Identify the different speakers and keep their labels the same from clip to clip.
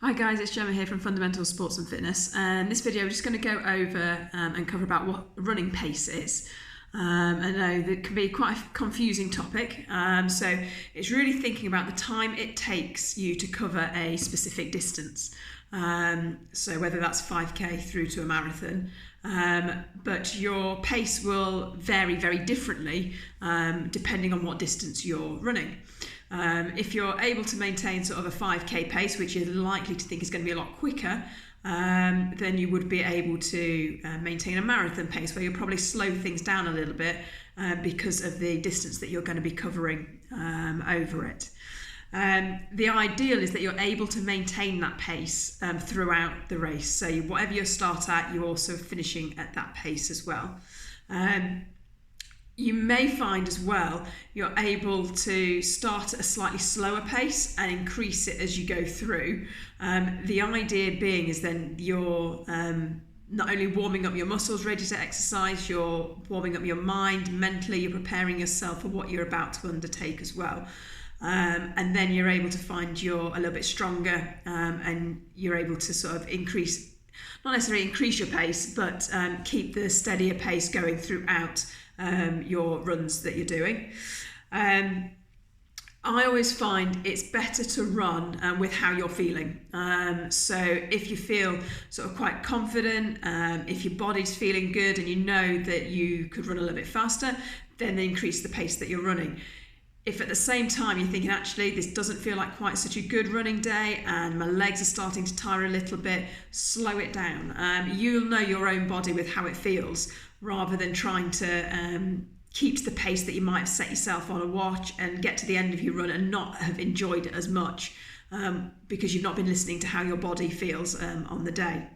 Speaker 1: Hi guys, it's Gemma here from Fundamental Sports and Fitness, and this video we're just going to go over and cover about what running pace is. I know that can be quite a confusing topic, so it's really thinking about the time it takes you to cover a specific distance. So whether that's 5k through to a marathon, but your pace will vary very differently depending on what distance you're running. If you're able to maintain sort of a 5k pace, which you're likely to think is going to be a lot quicker, then you would be able to maintain a marathon pace where you'll probably slow things down a little bit because of the distance that you're going to be covering over it. The ideal is that you're able to maintain that pace throughout the race. So whatever you start at, you're also finishing at that pace as well. You may find as well you're able to start at a slightly slower pace and increase it as you go through. The idea being is then you're not only warming up your muscles ready to exercise, you're warming up your mind mentally, you're preparing yourself for what you're about to undertake as well. And then you're able to find you're a little bit stronger and you're able to sort of increase, not necessarily increase your pace, but keep the steadier pace going throughout your runs that you're doing. I always find it's better to run with how you're feeling. So if you feel sort of quite confident, if your body's feeling good and you know that you could run a little bit faster, then increase the pace that you're running. If at the same time you're thinking, actually, this doesn't feel like quite such a good running day and my legs are starting to tire a little bit, slow it down. You'll know your own body with how it feels, rather than trying to keep to the pace that you might have set yourself on a watch and get to the end of your run and not have enjoyed it as much because you've not been listening to how your body feels on the day.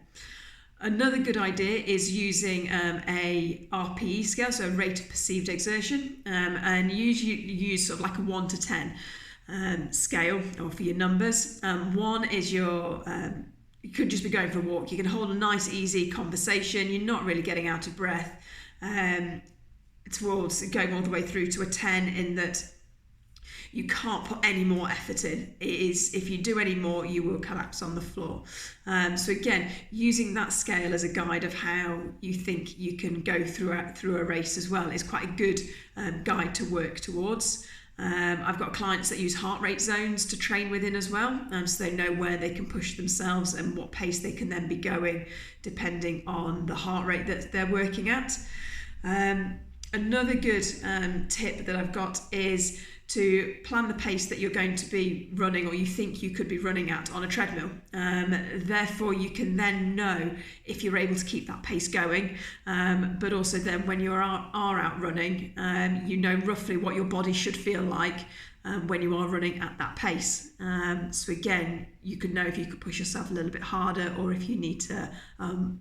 Speaker 1: Another good idea is using a RPE scale, so a rate of perceived exertion, and usually use sort of like a 1 to 10 scale or for your numbers. 1 is your you could just be going for a walk. You can hold a nice, easy conversation. You're not really getting out of breath. Towards going all the way through to a 10 in that you can't put any more effort in. It is, if you do any more, you will collapse on the floor. So again, using that scale as a guide of how you think you can go through a race as well is quite a good guide to work towards. I've got clients that use heart rate zones to train within as well, so they know where they can push themselves and what pace they can then be going depending on the heart rate that they're working at. Another good tip that I've got is to plan the pace that you're going to be running or you think you could be running at on a treadmill. Therefore, you can then know if you're able to keep that pace going, but also then when you are out running, you know roughly what your body should feel like when you are running at that pace. So again, you can know if you could push yourself a little bit harder or if you need to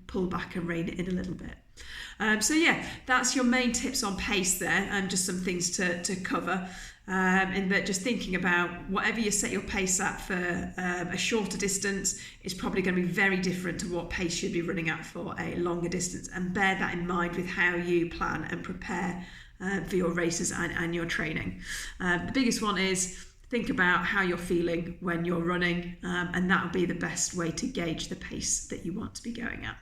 Speaker 1: pull back and rein it in a little bit. So yeah, that's your main tips on pace there, and just some things to cover. In that just thinking about whatever you set your pace at for a shorter distance is probably going to be very different to what pace you'd be running at for a longer distance, and bear that in mind with how you plan and prepare for your races and your training. The biggest one is think about how you're feeling when you're running, and that will be the best way to gauge the pace that you want to be going at.